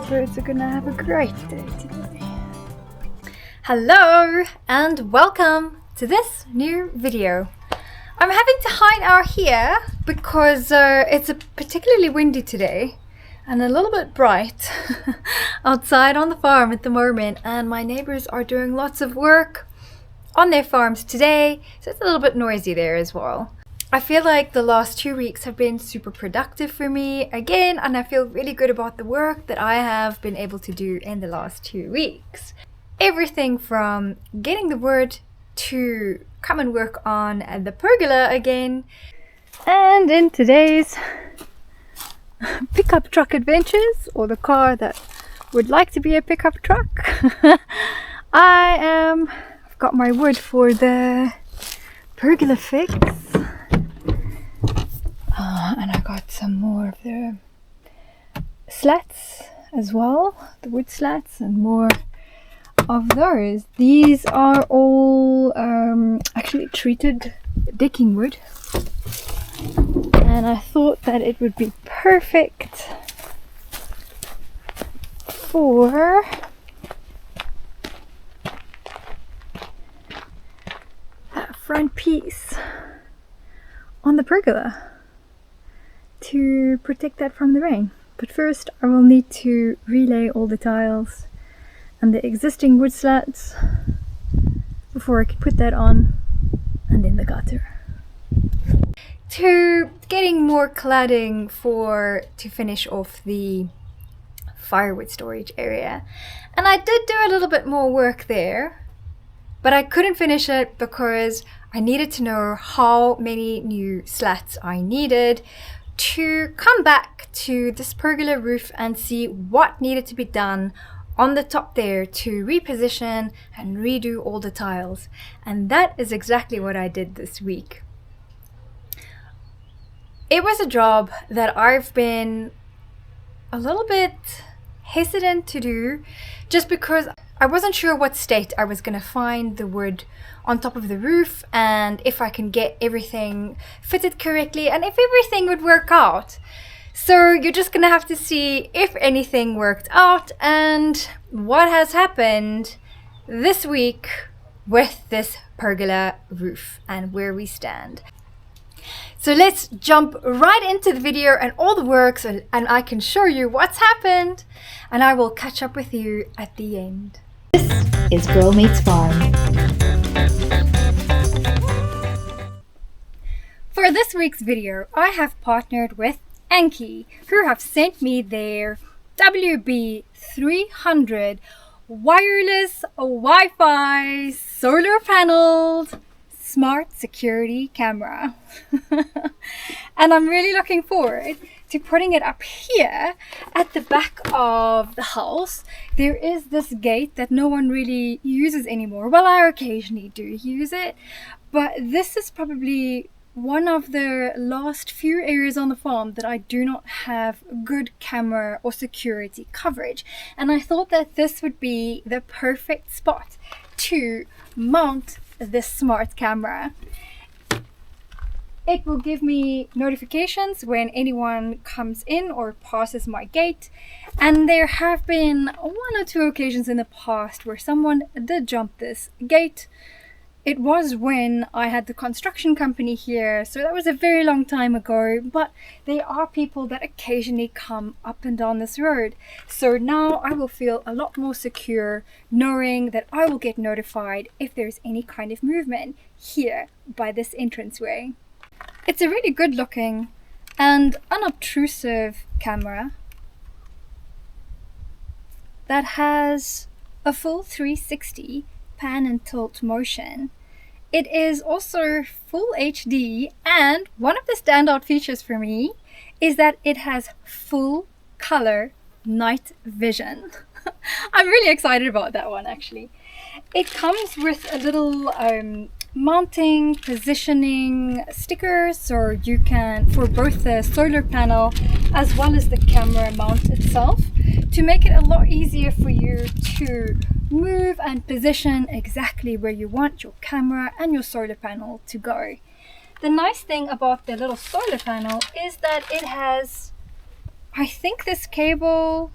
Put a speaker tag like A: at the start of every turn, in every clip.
A: birds are gonna have a great day today. Hello and welcome to this new video. I'm having to hide out here because it's particularly windy today and a little bit bright outside on the farm at the moment, and my neighbors are doing lots of work on their farms today, so it's a little bit noisy there as well. I feel like the last 2 weeks have been super productive for me again, and I feel really good about the work that I have been able to do in the last 2 weeks. Everything from getting the wood to come and work on the pergola again. And in today's pickup truck adventures, or the car that would like to be a pickup truck, I've got my wood for the pergola fix. And I got some more of the slats as well, the wood slats, and more of those. These are all actually treated decking wood, and I thought that it would be perfect for that front piece on the pergola to protect that from the rain. But first I will need to relay all the tiles and the existing wood slats before I can put that on, and then the gutter. To getting more cladding to finish off the firewood storage area, and I did do a little bit more work there, but I couldn't finish it because I needed to know how many new slats I needed to come back to this pergola roof and see what needed to be done on the top there to reposition and redo all the tiles. And that is exactly what I did this week. It was a job that I've been a little bit hesitant to do, just because I wasn't sure what state I was going to find the wood on top of the roof, and if I can get everything fitted correctly and if everything would work out. So you're just going to have to see if anything worked out and what has happened this week with this pergola roof and where we stand. So let's jump right into the video and all the work, and I can show you what's happened, and I will catch up with you at the end.
B: This is Girl Meets Farm.
A: For this week's video, I have partnered with Annke, who have sent me their WB300 wireless Wi-Fi solar paneled smart security camera. And I'm really looking forward to putting it up here at the back of the house. There is this gate that no one really uses anymore. Well, I occasionally do use it, but this is probably one of the last few areas on the farm that I do not have good camera or security coverage, and I thought that this would be the perfect spot to mount this smart camera. It will give me notifications when anyone comes in or passes my gate, and there have been 1 or 2 occasions in the past where someone did jump this gate. It was when I had the construction company here, so that was a very long time ago, but there are people that occasionally come up and down this road. So now I will feel a lot more secure knowing that I will get notified if there's any kind of movement here by this entranceway. It's a really good looking and unobtrusive camera that has a full 360 pan and tilt motion. It is also full HD, and one of the standout features for me is that it has full color night vision. I'm really excited about that one actually. It comes with a little mounting, positioning sticker, so you can, for both the solar panel as well as the camera mount itself, to make it a lot easier for you to move and position exactly where you want your camera and your solar panel to go. The nice thing about the little solar panel is that it has, I think this cable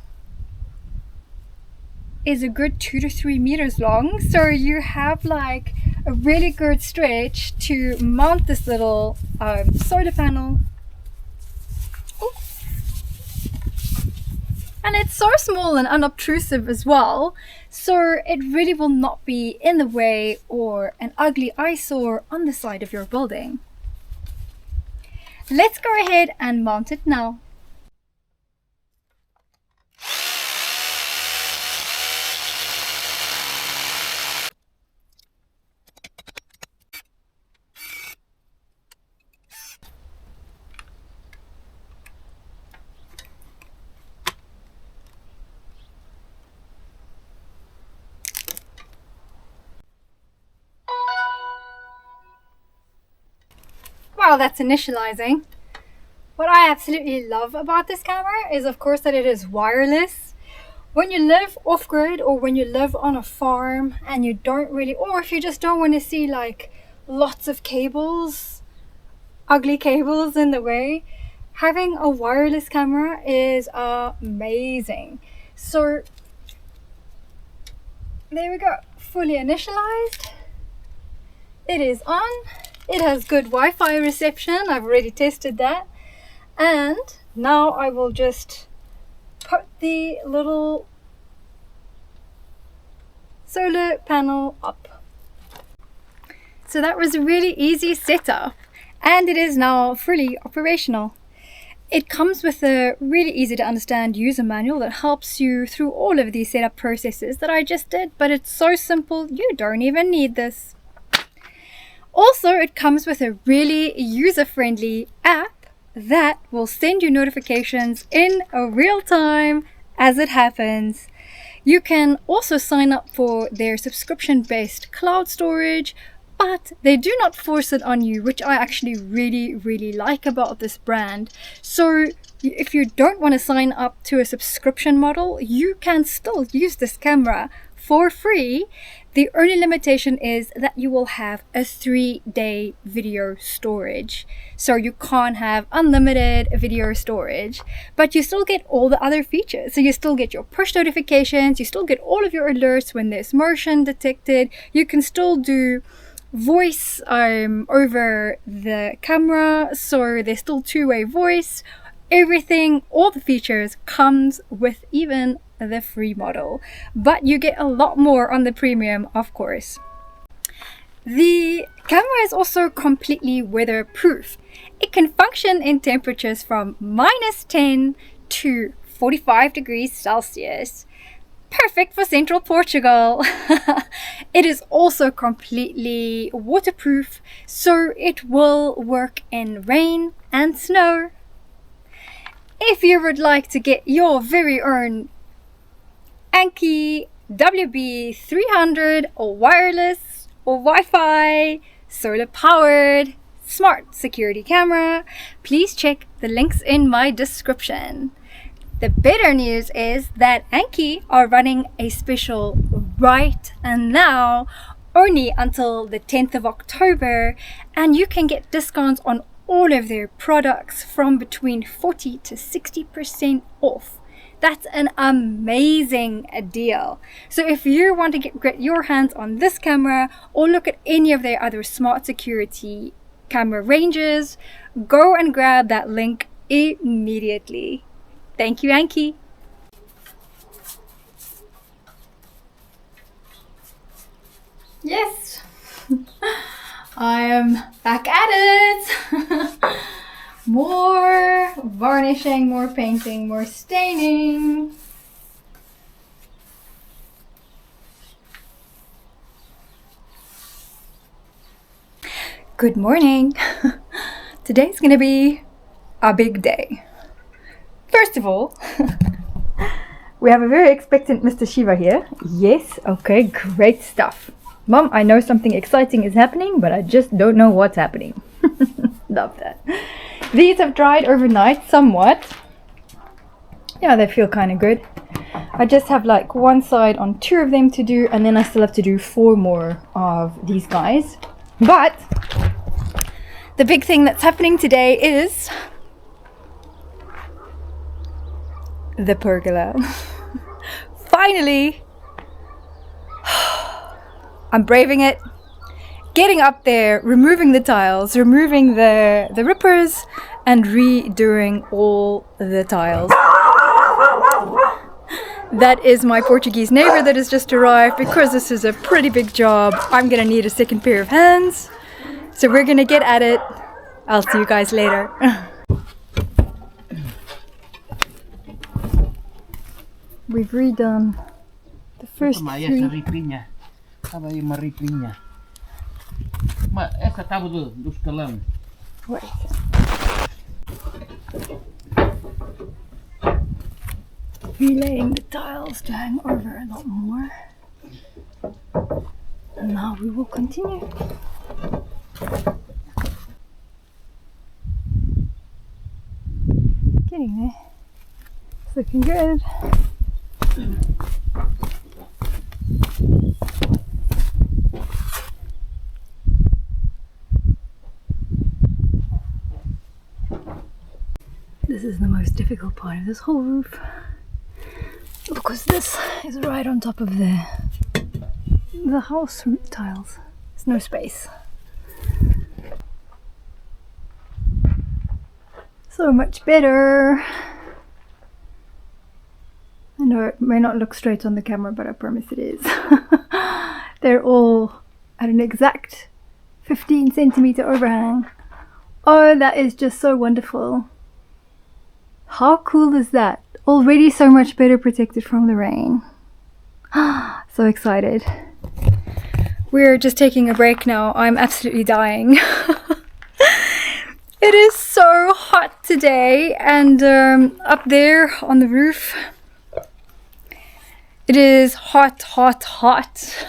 A: is a good 2 to 3 meters long, so you have like a really good stretch to mount this little solar panel. Ooh. And it's so small and unobtrusive as well, so it really will not be in the way or an ugly eyesore on the side of your building. Let's go ahead and mount it now. While that's initializing, what I absolutely love about this camera is, of course, that it is wireless. When you live off-grid or when you live on a farm and you don't really, or if you just don't want to see like lots of cables, ugly cables in the way, having a wireless camera is amazing. So there we go, fully initialized. It is on. It has good Wi-Fi reception. I've already tested that. And now I will just put the little solar panel up. So that was a really easy setup, and it is now fully operational. It comes with a really easy to understand user manual that helps you through all of these setup processes that I just did, but it's so simple you don't even need this. Also, it comes with a really user-friendly app that will send you notifications in real time as it happens. You can also sign up for their subscription-based cloud storage, but they do not force it on you, which I actually really like about this brand. So if you don't want to sign up to a subscription model, you can still use this camera for free. The only limitation is that you will have a 3-day video storage. So you can't have unlimited video storage, but you still get all the other features. So you still get your push notifications, you still get all of your alerts when there's motion detected. You can still do voice over the camera, so there's still two-way voice. Everything, all the features comes with even the free model, but you get a lot more on the premium, of course. The camera is also completely weatherproof. It can function in temperatures from -10 to 45 degrees Celsius. Perfect for central Portugal. It is also completely waterproof, so it will work in rain and snow. If you would like to get your very own Annke WB300 or wireless or Wi-Fi, solar powered, smart security camera, please check the links in my description. The better news is that Annke are running a special right now, only until the 10th of October, and you can get discounts on all of their products from between 40 to 60% off. That's an amazing deal. So if you want to get your hands on this camera or look at any of their other smart security camera ranges, go and grab that link immediately. Thank you, Annke. Yes, I am back at it. More varnishing, more painting, more staining. Good morning. Today's gonna be a big day. First of all, we have a very expectant Mr. Shiva here. Yes, okay, great stuff. Mom, I know something exciting is happening, but I just don't know what's happening. Love that. These have dried overnight somewhat. Yeah, they feel kind of good. I just have like one side on 2 of them to do, and then I still have to do 4 more of these guys. But the big thing that's happening today is the pergola. Finally, I'm braving it. Getting up there, removing the tiles, removing the rippers, and redoing all the tiles. That is my Portuguese neighbor that has just arrived. Because this is a pretty big job, I'm gonna need a second pair of hands. So we're gonna get at it. I'll see you guys later. We've redone the first three.
C: Estava aí uma ripinha. Essa estava do escalão.
A: Wait. Relaying the tiles to hang over a lot more. And now we will continue. Getting there. It's looking good. This is the most difficult part of this whole roof, because this is right on top of the house roof tiles. There's no space. So much better. I know it may not look straight on the camera, but I promise it is. They're all at an exact 15 centimeter overhang. Oh, that is just so wonderful. How cool is that? Already so much better protected from the rain. So excited. We're just taking a break now. I'm absolutely dying. It is so hot today, and up there on the roof, it is hot, hot, hot.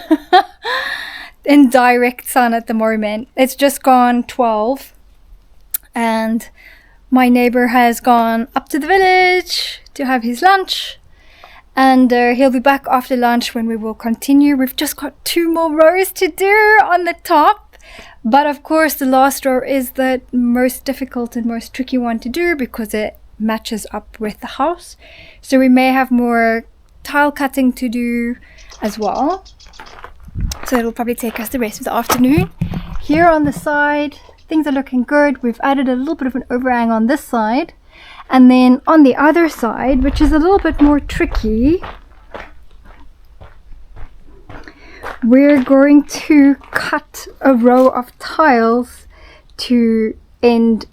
A: In direct sun at the moment. It's just gone 12, and my neighbor has gone up to the village to have his lunch, and he'll be back after lunch when we will continue. We've just got 2 more rows to do on the top, but of course the last row is the most difficult and most tricky one to do because it matches up with the house. So we may have more tile cutting to do as well. So it'll probably take us the rest of the afternoon. Here on the side, things are looking good. We've added a little bit of an overhang on this side, and then on the other side, which is a little bit more tricky, we're going to cut a row of tiles to end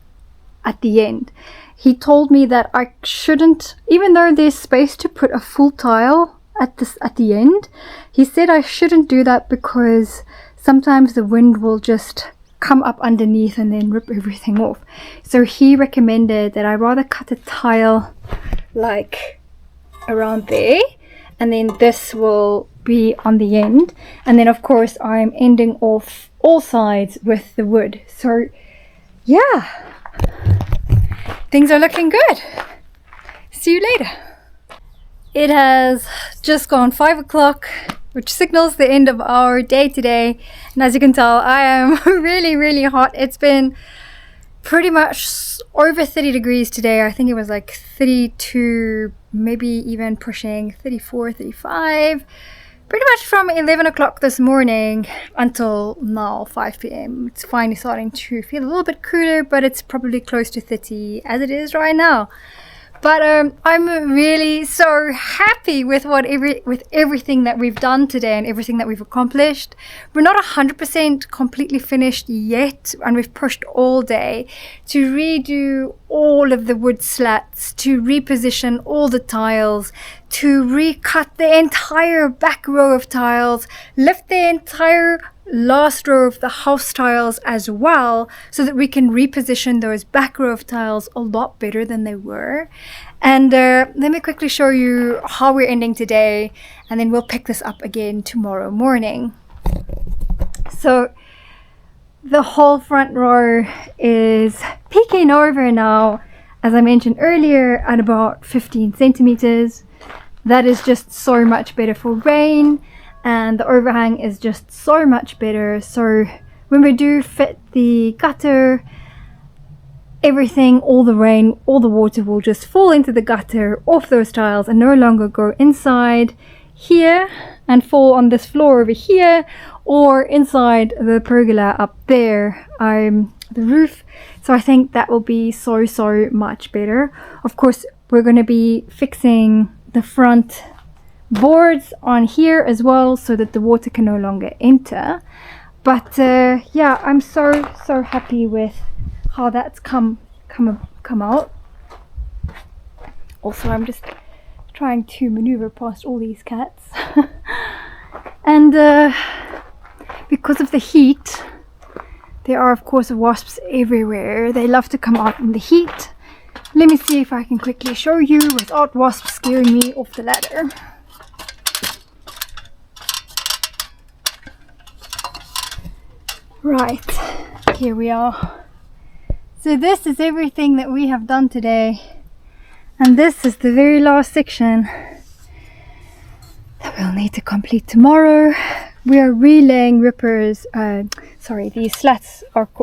A: at the end. He told me that I shouldn't, even though there's space to put a full tile at the end, he said I shouldn't do that because sometimes the wind will just come up underneath and then rip everything off. So he recommended that I rather cut a tile like around there, and then this will be on the end, and then of course I'm ending off all sides with the wood. So yeah, things are looking good. See you later. It has just gone 5 o'clock, which signals the end of our day today, and as you can tell, I am really, really hot. It's been pretty much over 30 degrees today. I think it was like 32, maybe even pushing 34, 35, pretty much from 11 o'clock this morning until now 5 p.m. It's finally starting to feel a little bit cooler, but it's probably close to 30 as it is right now. But I'm really so happy with everything that we've done today and everything that we've accomplished. We're not 100% completely finished yet, and we've pushed all day to redo all of the wood slats, to reposition all the tiles, to recut the entire back row of tiles, lift the entire last row of the house tiles as well, so that we can reposition those back row of tiles a lot better than they were. And let me quickly show you how we're ending today, and then we'll pick this up again tomorrow morning. So the whole front row is peeking over now, as I mentioned earlier, at about 15 centimeters. That is just so much better for rain, and the overhang is just so much better. So when we do fit the gutter, everything, all the rain, all the water will just fall into the gutter off those tiles and no longer go inside. here and fall on this floor over here, or inside the pergola up there, the roof. So I think that will be so much better. Of course, we're going to be fixing the front boards on here as well, so that the water can no longer enter. But yeah, I'm so happy with how that's come out. Also, I'm just trying to maneuver past all these cats. And because of the heat, there are of course wasps everywhere. They love to come out in the heat. Let me see if I can quickly show you without wasps scaring me off the ladder. Right, here we are. So this is everything that we have done today, and this is the very last section that we'll need to complete tomorrow. We are relaying rippers,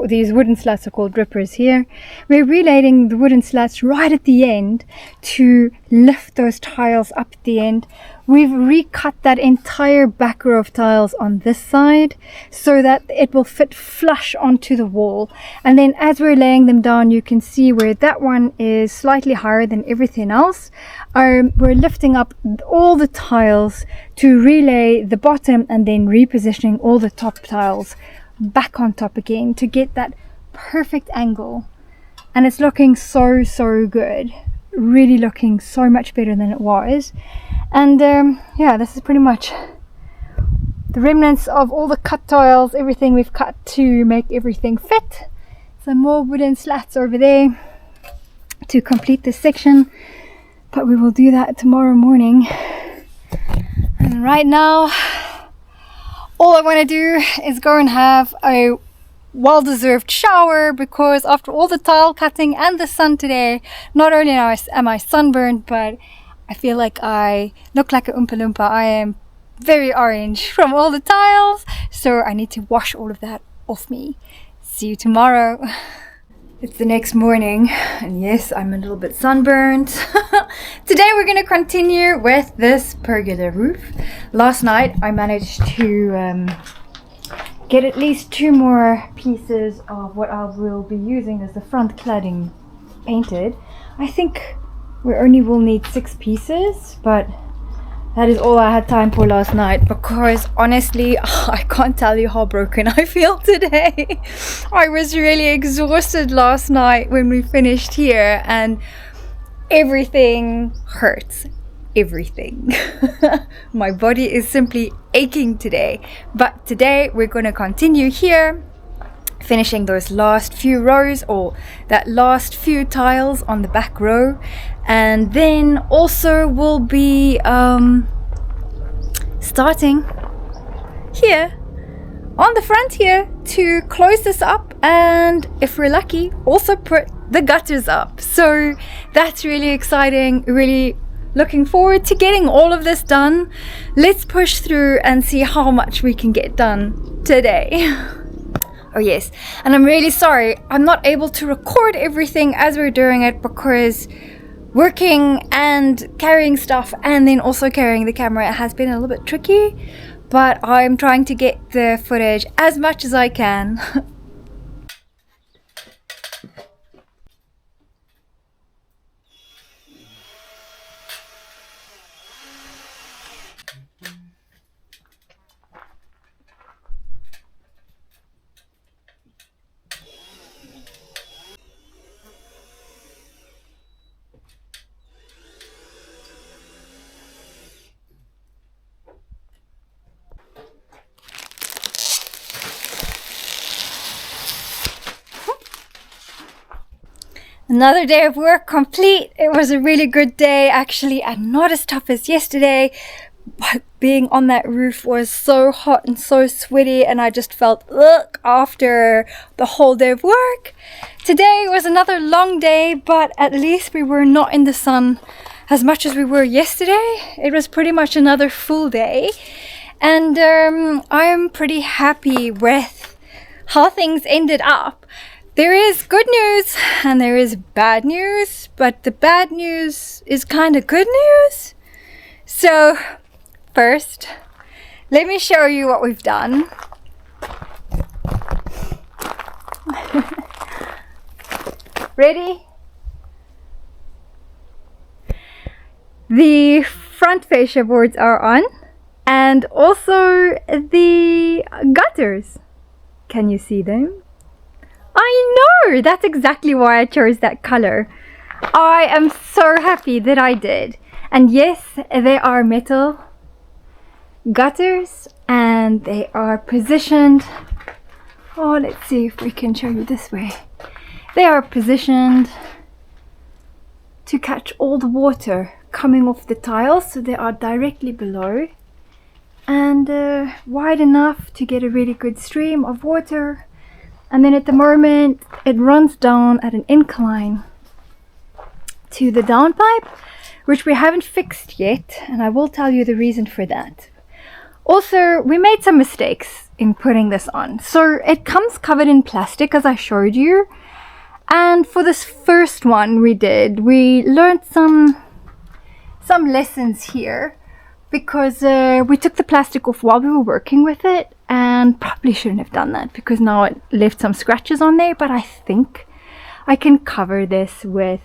A: these wooden slats are called rippers here. We're relaying the wooden slats right at the end to lift those tiles up at the end. We've recut that entire back row of tiles on this side so that it will fit flush onto the wall. And then as we're laying them down, you can see where that one is slightly higher than everything else. We're lifting up all the tiles to relay the bottom and then repositioning all the top tiles back on top again to get that perfect angle. And it's looking so good. Really looking so much better than it was. And yeah, this is pretty much the remnants of all the cut tiles, everything we've cut to make everything fit. Some more wooden slats over there to complete this section, but we will do that tomorrow morning. And right now, all I want to do is go and have a well-deserved shower, because after all the tile cutting and the sun today, not only am I sunburned, but I feel like I look like a Oompa Loompa. I am very orange from all the tiles, so I need to wash all of that off me. See you tomorrow. It's the next morning, and yes, I'm a little bit sunburned. Today we're going to continue with this pergola roof. Last night I managed to get at least 2 more pieces of what I will be using as the front cladding painted. I think we only will need 6 pieces, but that is all I had time for last night, because honestly, I can't tell you how broken I feel today. I was really exhausted last night when we finished here, and everything hurts. Everything. My body is simply aching today. But today we're going to continue here, finishing those last few rows, or that last few tiles on the back row. And then also we'll be starting here on the front here to close this up, and if we're lucky, also put the gutters up. So that's really exciting. Really looking forward to getting all of this done. Let's push through and see how much we can get done today. Oh yes, and I'm really sorry I'm not able to record everything as we're doing it, because working and carrying stuff and then also carrying the camera has been a little bit tricky, but I'm trying to get the footage as much as I can. Another day of work complete. It was a really good day actually, and not as tough as yesterday, but being on that roof was so hot and so sweaty, and I just felt ugh after the whole day of work. Today was another long day, but at least we were not in the sun as much as we were yesterday. It was pretty much another full day, and I'm pretty happy with how things ended up. There is good news and there is bad news, but the bad news is kind of good news. So First, let me show you what we've done. Ready? The front fascia boards are on, and also the gutters. Can you see them? I know! That's exactly why I chose that color. I am so happy that I did. And yes, they are metal gutters, and they are positioned. Oh, let's see if we can show you this way. They are positioned to catch all the water coming off the tiles, so they are directly below and wide enough to get a really good stream of water. And then at the moment it runs down at an incline to the downpipe, which we haven't fixed yet, and I will tell you the reason for that. Also, we made some mistakes in putting this on. So it comes covered in plastic, as I showed you. And for this first one we learned some lessons here, because we took the plastic off while we were working with it, and probably shouldn't have done that because now it left some scratches on there. But I think I can cover this with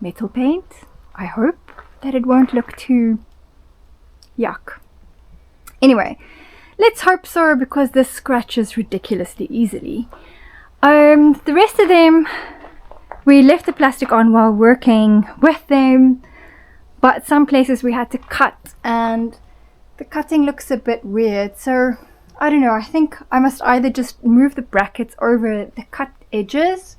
A: metal paint. I hope that it won't look too yuck. Anyway, let's hope so, because this scratches ridiculously easily. The rest of them, we left the plastic on while working with them, but some places we had to cut, and the cutting looks a bit weird. So I don't know, I think I must either just move the brackets over the cut edges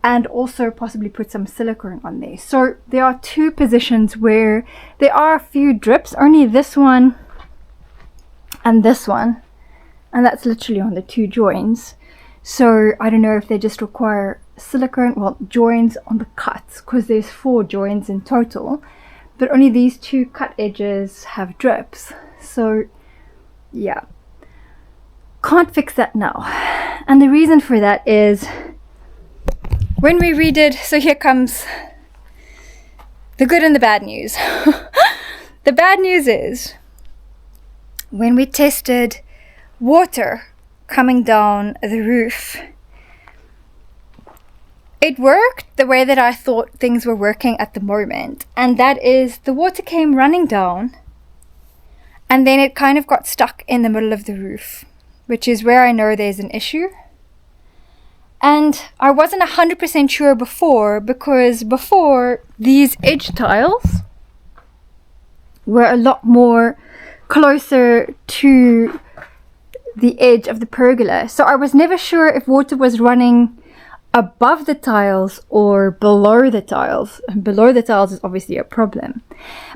A: and also possibly put some silicone on there. So there are two positions where there are a few drips, only this one and this one, and that's literally on the two joins. So I don't know if they just require silicone, well, joins on the cuts, because there's 4 joins in total, but only these 2 cut edges have drips. So yeah, can't fix that now. And the reason for that is when we redid, so here comes the good and the bad news. The bad news is when we tested water coming down the roof, it worked the way that I thought things were working at the moment, and that is the water came running down and then it kind of got stuck in the middle of the roof, which is where I know there's an issue. And I wasn't 100% sure before, because before these edge tiles were a lot more closer to the edge of the pergola, so I was never sure if water was running above the tiles or below the tiles. Below the tiles is obviously a problem,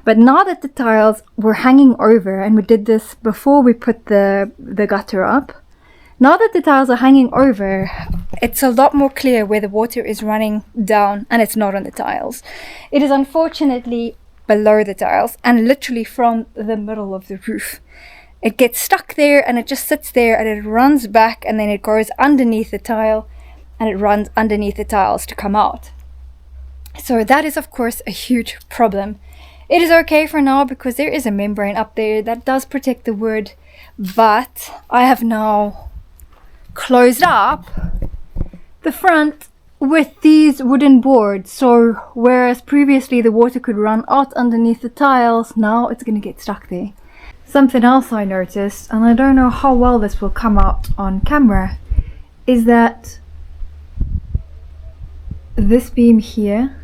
A: but now that the tiles were hanging over, and we did this before we put the gutter up, now that the tiles are hanging over, it's a lot more clear where the water is running down, and it's not on the tiles. It is unfortunately below the tiles and literally from the middle of the roof. It gets stuck there and it just sits there, and it runs back, and then it goes underneath the tile, and it runs underneath the tiles to come out. So that is of course a huge problem. It is okay for now because there is a membrane up there that does protect the wood, but I have now closed up the front with these wooden boards. So whereas previously the water could run out underneath the tiles, now it's going to get stuck there. Something else I noticed, and I don't know how well this will come out on camera, is that this beam here,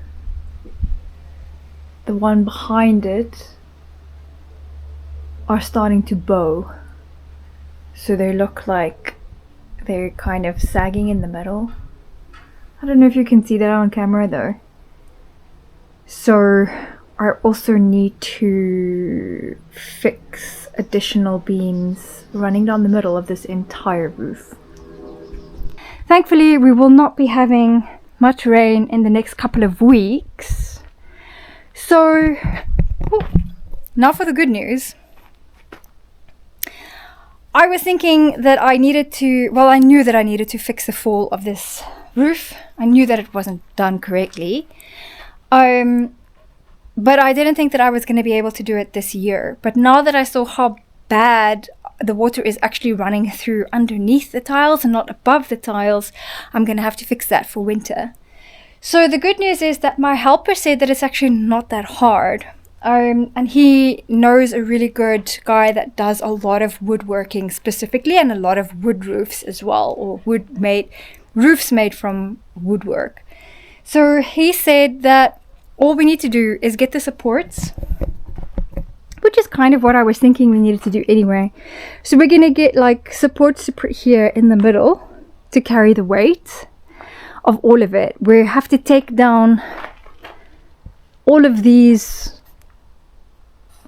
A: the one behind it, are starting to bow. So they look like they're kind of sagging in the middle. I don't know if you can see that on camera though. So I also need to fix additional beams running down the middle of this entire roof. Thankfully, we will not be having much rain in the next couple of weeks. So, now for the good news. I was thinking that I knew that I needed to fix the fall of this roof. I knew that it wasn't done correctly. But I didn't think that I was going to be able to do it this year. But now that I saw how bad the water is actually running through underneath the tiles and not above the tiles, I'm going to have to fix that for winter. So the good news is that my helper said that it's actually not that hard. And he knows a really good guy that does a lot of woodworking specifically, and a lot of wood roofs as well, or roofs made from woodwork. So he said that all we need to do is get the supports, which is kind of what I was thinking we needed to do anyway. So we're going to get like supports to put here in the middle to carry the weight of all of it. We have to take down all of these.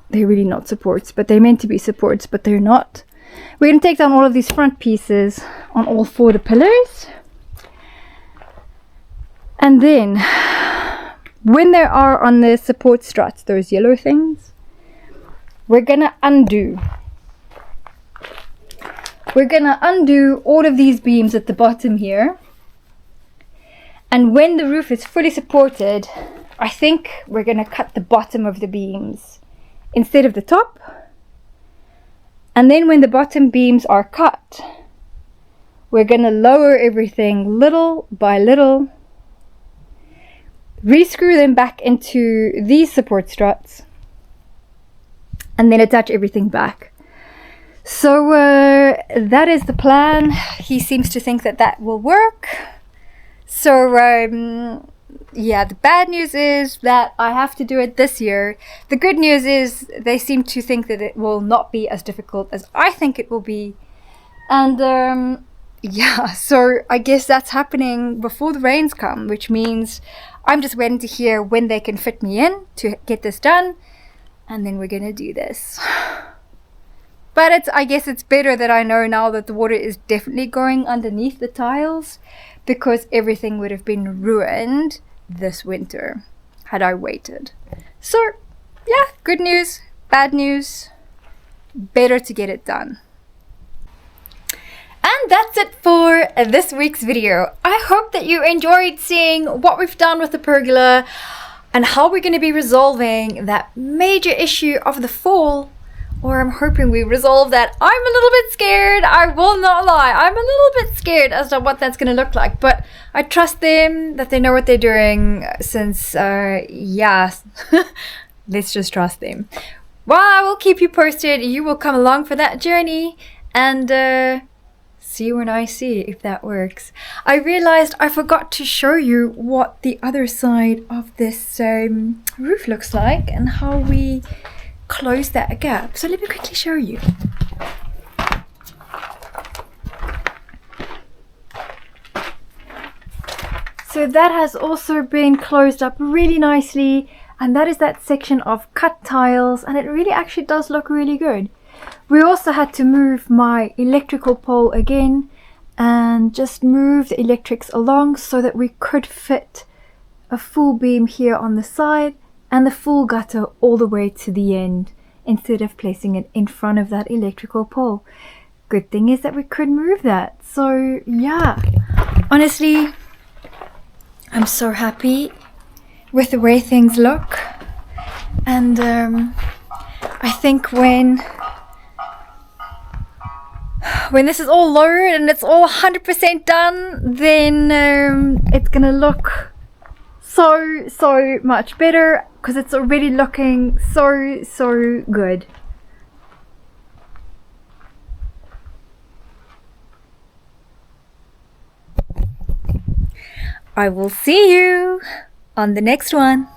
A: They're really not supports, but they're meant to be supports, but they're not. We're going to take down all of these front pieces on all 4 of the pillars. And then, when they are on the support struts, those yellow things, we're going to undo. We're going to undo all of these beams at the bottom here. And when the roof is fully supported, I think we're going to cut the bottom of the beams instead of the top. And then when the bottom beams are cut, we're going to lower everything little by little, rescrew them back into these support struts, and then attach everything back. So that is the plan. He seems to think that that will work. So yeah, the bad news is that I have to do it this year. The good news is they seem to think that it will not be as difficult as I think it will be. And yeah, so I guess that's happening before the rains come, which means I'm just waiting to hear when they can fit me in to get this done, and then we're gonna do this. But I guess it's better that I know now that the water is definitely going underneath the tiles, because everything would have been ruined this winter had I waited. So yeah, good news, bad news, better to get it done. And that's it for this week's video. I hope that you enjoyed seeing what we've done with the pergola and how we're going to be resolving that major issue of the fall. Or I'm hoping we resolve that. I'm a little bit scared, I will not lie. I'm a little bit scared as to what that's going to look like. But I trust them, that they know what they're doing, since, yeah, let's just trust them. Well, I will keep you posted. You will come along for that journey. And, see when I see if that works. I realized I forgot to show you what the other side of this roof looks like and how we close that gap. So let me quickly show you. So that has also been closed up really nicely, and that is that section of cut tiles, and it really actually does look really good. We also had to move my electrical pole again and just move the electrics along so that we could fit a full beam here on the side and the full gutter all the way to the end, instead of placing it in front of that electrical pole. Good thing is that we could move that. So yeah, honestly, I'm so happy with the way things look. And I think when this is all lowered and it's all 100% done, then it's gonna look so much better, because it's already looking so good. I will see you on the next one.